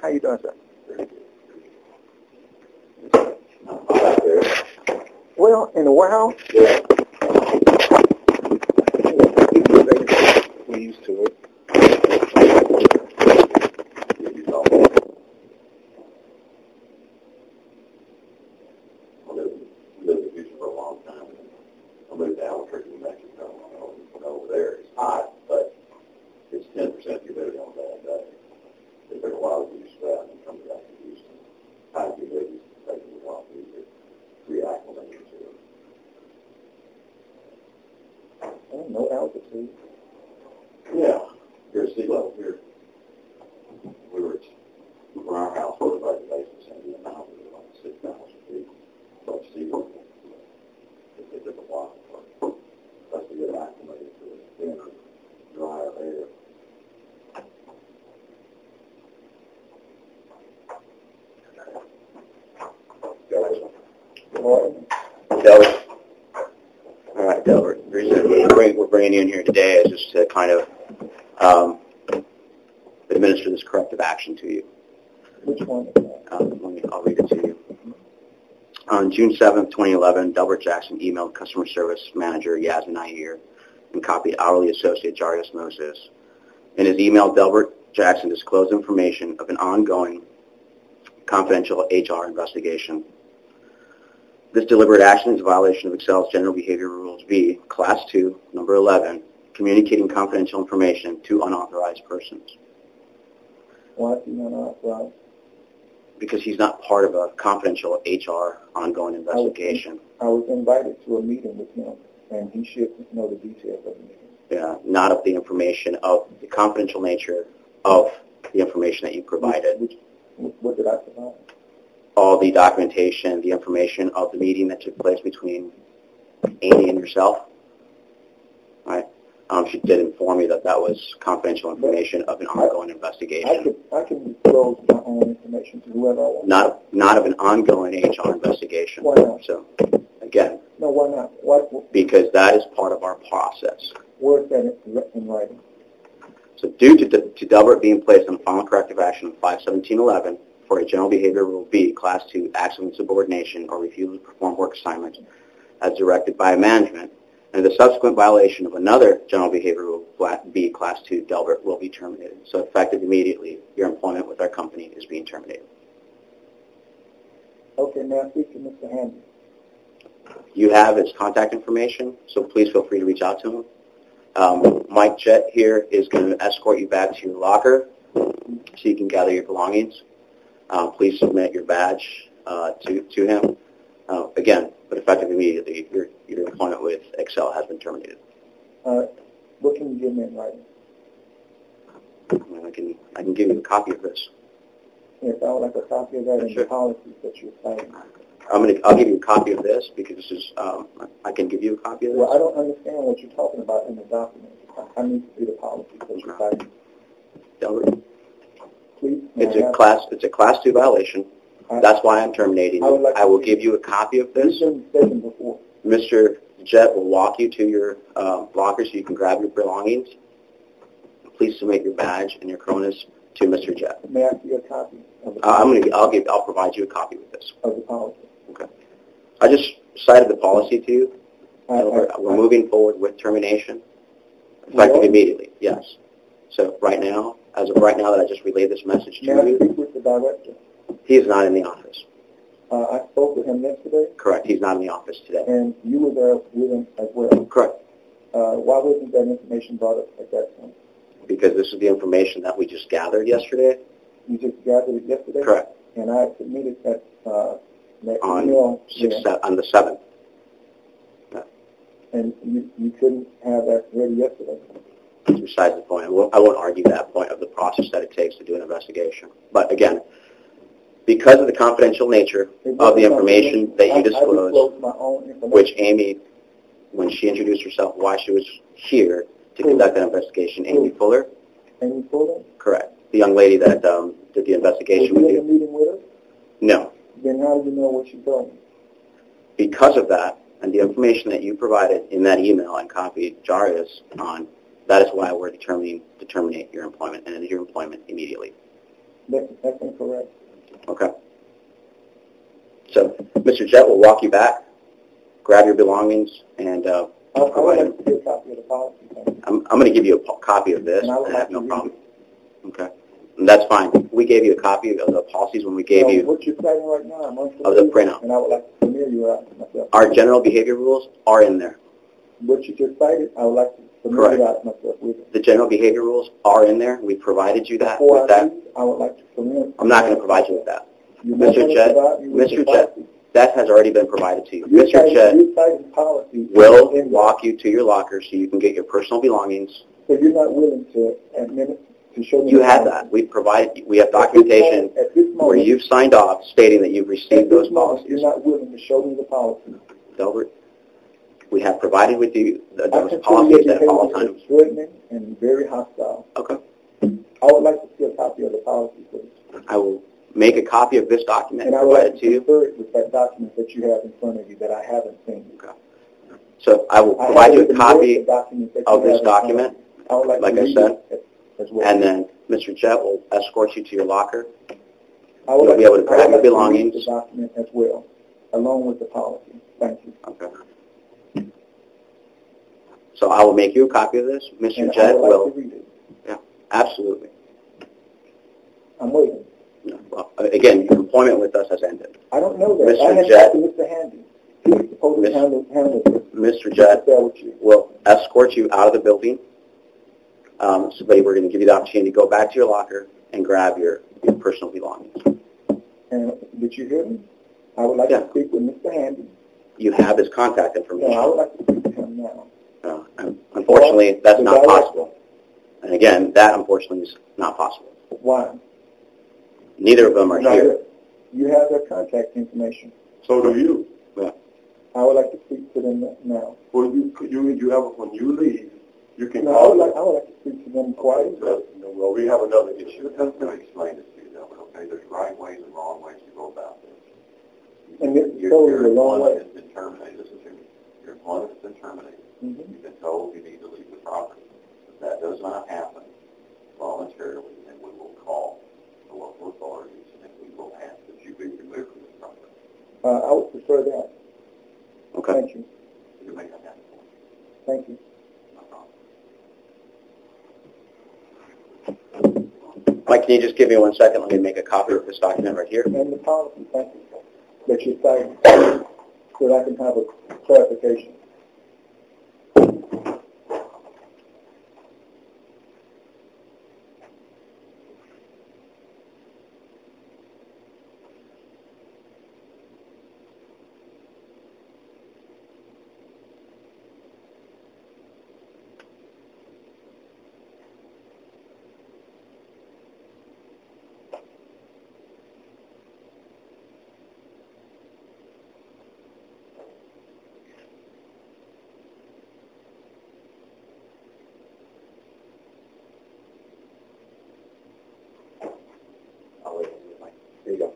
How you doing, sir? Well, in the warehouse? Yeah. We're used to it. No altitude. Yeah, you're at sea level here. We were from our house, we're about the basement, Sandy, and now we're about 6,000 feet above sea level. It's a while for us to get acclimated to the thinner, drier air. Delbert. All right, Delbert. The reason we're bringing you in here today is just to kind of administer this corrective action to you. Which one? I'll read it to you. On June 7th, 2011, Delbert Jackson emailed customer service manager Yasmin Ayer and copied hourly associate Jarius Moses. In his email, Delbert Jackson disclosed information of an ongoing confidential HR investigation. This deliberate action is a violation of Excel's General Behavior Rules B, Class 2, Number 11, communicating confidential information to unauthorized persons. Why is he not authorized? Because he's not part of a confidential HR ongoing investigation. I was invited to a meeting with him, and he should know the details of the meeting. Yeah, not of the information of the confidential nature of the information that you provided. What did I provide? All the documentation, the information of the meeting that took place between Amy and yourself. Right. She did inform me that that was confidential information of an ongoing investigation. I can disclose my own information to whoever I want. Not of an ongoing HR investigation. Why not? So, again. No, why not? What? Because that is part of our process. Where is that in writing? So, due to Delbert being placed on final corrective action of 51711 for a General Behavior Rule B, Class 2, acts of insubordination or refusal to perform work assignments as directed by management, and the subsequent violation of another General Behavior Rule B, Class 2, Delbert will be terminated. So effective immediately, your employment with our company is being terminated. Okay, may I speak to Mr. Handy? You have his contact information, so please feel free to reach out to him. Mike Jett here is going to escort you back to your locker so you can gather your belongings. Please submit your badge to him. Again, but effective immediately, your employment with Excel has been terminated. What can you give me in writing? I can give you a copy of this. Yes, I would like a copy of that and Sure. the policies that you're citing. I'll give you a copy of this because this is I can give you a copy of this. Well, I don't understand what you're talking about in the document. I need to see the policies that you're citing. Delbert. Please. It's a class 2 violation. That's why I'm terminating you. I will give you a copy of this. You've been mistaken before. Mr. Jett will walk you to your locker so you can grab your belongings. Please submit your badge and your cronus to Mr. Jett. May I see a copy of the policy? I'll provide you a copy of this. Of the policy. Okay. I just cited the policy to you. We're moving forward with termination, effective immediately. Yes. So as of right now that I just relayed this message to May I you, speak with the director? he is not in the office. I spoke with him yesterday. Correct. He's not in the office today. And you were there with him as well. Correct. Why wasn't that information brought up at that time? Because this is the information that we just gathered yesterday. You just gathered it yesterday? Correct. And I submitted that On email. On the 7th. Yeah. And you couldn't have that ready yesterday? Besides the point, I won't argue that point of the process that it takes to do an investigation. But again, because of the confidential nature of the information that you disclosed, my own information. which Amy, when she introduced herself, why she was here to conduct that investigation, Amy Fuller? Amy Fuller? Correct. The young lady that did the investigation with Was you you. at the meeting with her? No. Then how do you know what she told me? Because of that, and the information that you provided in that email and copied Jarius on, that is why we're determining to terminate your employment and end your employment immediately. That's incorrect. Okay. So Mr. Jett will walk you back, grab your belongings, and I would like to see a copy of the policy. I'm going to give you a copy of this, And I would and I have like no to read problem. Okay. And that's fine. We gave you a copy of the policies when we gave you what you're citing right now, I'm of the printout. and I would like to familiarize myself. Our general behavior rules are in there. What you just cited, I would like to familiarize myself with it. The general behavior rules are in there. We provided you that. Before With I that, leave, I would like to familiarize. I'm not going to provide you with that. You're not Mr. gonna Jett, provide me with the Mr. Jett, policy? that has already been provided to you. You're Mr. citing- Jett you're citing policy will in- walk you to your locker so you can get your personal belongings. So you're not willing to admit it, to show me You the have policy? that. We provided. We have documentation At this moment, where you've signed off stating that you've received at this those moment, policies. you're not willing to show me the policy. Delbert, we have provided with you I those consider policies your at all behavior times. threatening and very hostile. Okay. I would like to see a copy of the policy, please. I will make a copy of this document And and I would provide like it to to you. compare it with that document that you have in front of you that I haven't seen. Okay. So I will I provide you haven't a even read copy the document that you of have this in front of document, you. I would like like to I read said, it as well. and then Mr. Jett will escort you to your locker. I would you'll be able to I grab would your like to read belongings. the document as well, along with the policy. Thank you. Okay. So I will make you a copy of this. Mr. And I Jett would like will. to read it. Yeah, absolutely. I'm waiting. Well, again, your employment with us has ended. I don't know that. Mr. I had Jett. talked to Mr. Handy. He was supposed to handle this. Mr. Jett With you. will escort you out of the building. So we're going to give you the opportunity to go back to your locker and grab your personal belongings. And did you hear me? I would like to speak with Mr. Handy. You have his contact information. No, I would like to speak to him now. Unfortunately, that's The not director. possible. And again, that unfortunately is not possible. Why? Neither of them are here. You have their contact information. So do you. Yeah. I would like to speak to them now. Well, you have when you leave, you can No, call. I would like to speak to them quietly. Well, we have another issue. I'm going to explain this to you, though. Okay, there's right ways and wrong ways to go about this. And this is totally the wrong way. Your employment has been terminated. Listen to me. Your employment has been terminated. Mm-hmm. You've been told you need to leave the property. If that does not happen voluntarily, then we will call the local authorities and we will ask that you be removed from the property. I would prefer that. Okay. Thank you. You may not have to. Thank you. No problem. Mike, can you just give me 1 second? Let me make a copy of this document right here. And the policy, thank you, that you're citing, so that I can have a clarification. There you go.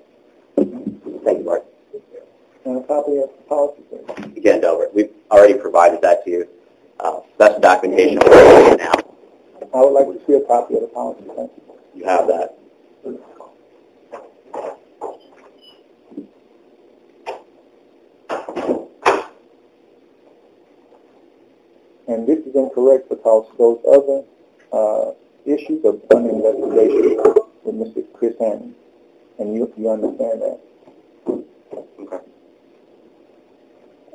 Thank you, Bart. And a copy of the policy, please. Again, Delbert, we've already provided that to you. That's the documentation we're doing now. I would like to see a copy of the policy, thank you. You have that. And this is incorrect because those other issues are under investigation with Mr. Chris Hammond. And you understand that. Okay.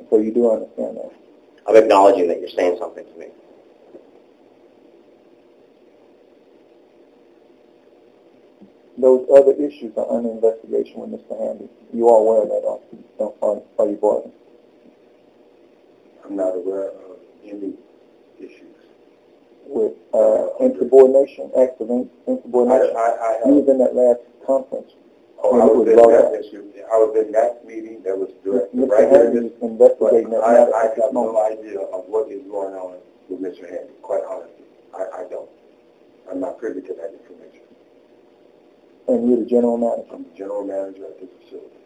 So you do understand that. I'm acknowledging that you're saying something to me. Those other issues are under investigation with Mr. Handy. You are aware of that, are you, Barton? I'm not aware of any issues. With insubordination, acts of insubordination. You was in that last conference. I was in that issue. I was in that meeting that was direct. Mr. Handy is investigating that matter I at this have no moment. idea of what is going on with Mr. Handy, quite honestly. I don't. I'm not privy to that information. And you're the general manager. I'm the general manager at this facility.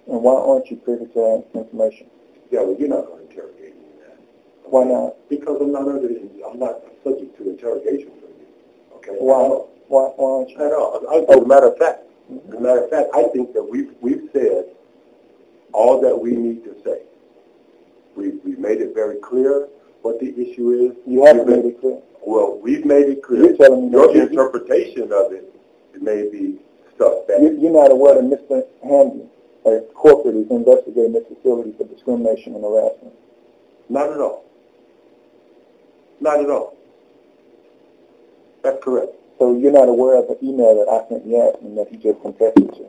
And why aren't you privy to that information? Yeah, well, you're not going to interrogate me in that. Why not? Because I'm not subject to interrogation from you. Okay? Why? Why aren't you? As a matter of fact, I think that we've said all that we need to say. We've made it very clear what the issue is. You haven't made it clear. Well, we've made it clear. You're telling me your that interpretation of it may be stuff that... You're not aware that Mr. Handy, a corporate, is investigating this facility for discrimination and harassment? Not at all. Not at all. That's correct. So you're not aware of the email that I sent Yasmin that he just contested to?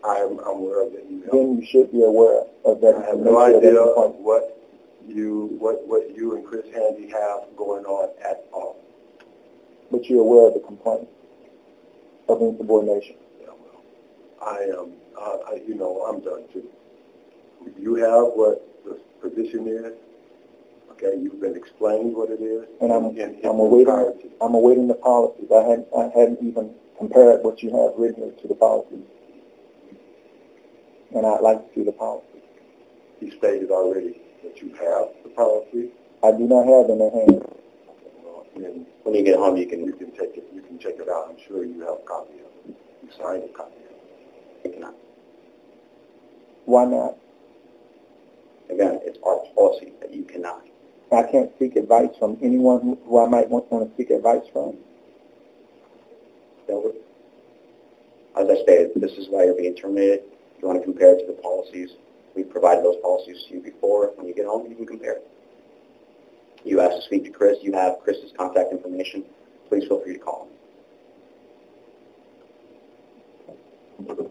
I'm aware of the email. Then you should be aware of that. I have no idea of what you and Chris Handy have going on at all. But you're aware of the complaint of insubordination? Yeah, well, I am, I'm done too. You have what the position is. Okay, you've been explained what it is. And I'm awaiting the policies. I hadn't even compared what you have written here to the policies. And I'd like to see the policy. You stated already that you have the policy. I do not have them in hand. Well, when you get home, you can take it. You can check it out. I'm sure you have a copy of it. You signed a copy of it. You cannot. Why not? Again, it's our policy that you cannot. I can't seek advice from anyone who I might want to seek advice from. So, as I stated, this is why you're being terminated. If you want to compare it to the policies, we provided those policies to you before. When you get home, you can compare. You asked to speak to Chris. You have Chris's contact information. Please feel free to call him.